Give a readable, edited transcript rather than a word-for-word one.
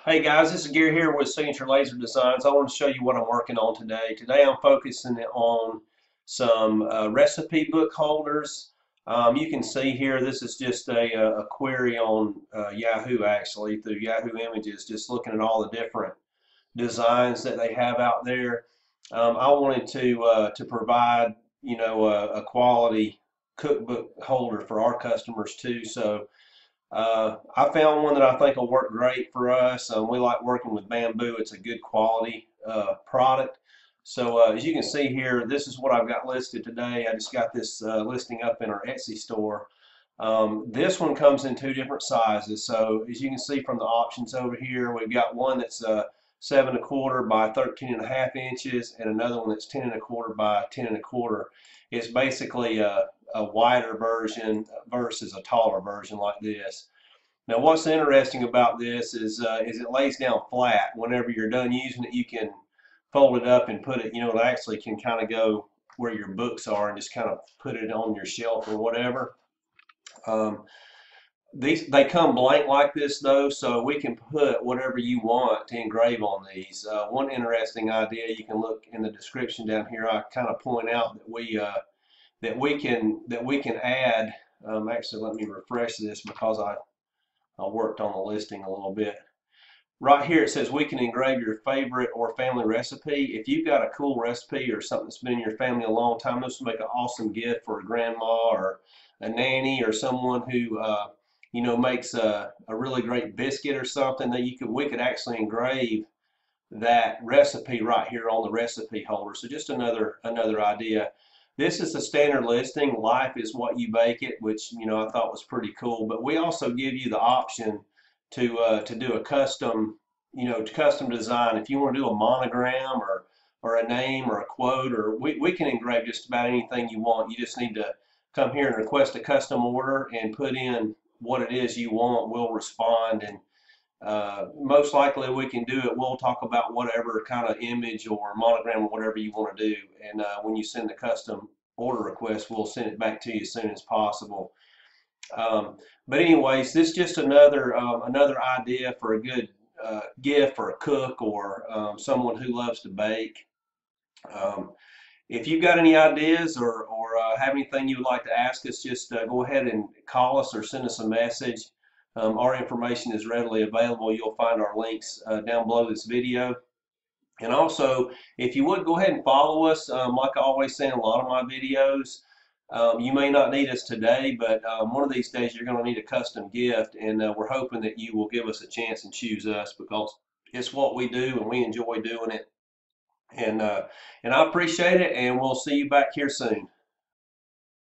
Hey guys, this is Gary here with Signature Laser Designs. I want to show you what I'm working on today. Today I'm focusing on some recipe book holders. You can see here this is just a query on Yahoo actually through Yahoo Images, just looking at all the different designs that they have out there. I wanted to provide a quality cookbook holder for our customers too. So I found one that I think will work great for us. We like working with bamboo. It's a good quality product. So as you can see here, this is what I've got listed today. I just got this listing up in our Etsy store. This one comes in two different sizes. So as you can see from the options over here, we've got one that's 7 1/4 by 13 1/2 inches, and another one that's 10 1/4 by 10 1/4. It's basically a wider version versus a taller version like this. Now, what's interesting about this is it lays down flat. Whenever you're done using it, you can fold it up and put it. It actually can kind of go where your books are and just kind of put it on your shelf or whatever. Um, they come blank like this though, so we can put whatever you want to engrave on these. One interesting idea, you can look in the description down here. I kind of point out that we can add. Actually, let me refresh this because I worked on the listing a little bit. Right here it says we can engrave your favorite or family recipe. If you've got a cool recipe or something that's been in your family a long time, this will make an awesome gift for a grandma or a nanny or someone who makes a really great biscuit or something that we could actually engrave that recipe right here on the recipe holder. So just another idea. This is the standard listing. Life is what you bake it, which I thought was pretty cool. But we also give you the option to do a custom custom design. If you want to do a monogram or a name or a quote, or we can engrave just about anything you want. You just need to come here and request a custom order and put in what it is you want. We'll respond, and most likely we can do it. We'll talk about whatever kind of image or monogram or whatever you want to do. And when you send the custom order request, we'll send it back to you as soon as possible. But anyways, this is just another idea for a good gift for a cook or someone who loves to bake. Um, if you've got any ideas or have anything you would like to ask us, just go ahead and call us or send us a message. Our information is readily available. You'll find our links down below this video. And also, if you would, go ahead and follow us. Like I always say in a lot of my videos, you may not need us today, but one of these days you're going to need a custom gift, and we're hoping that you will give us a chance and choose us because it's what we do and we enjoy doing it. And I appreciate it, and we'll see you back here soon.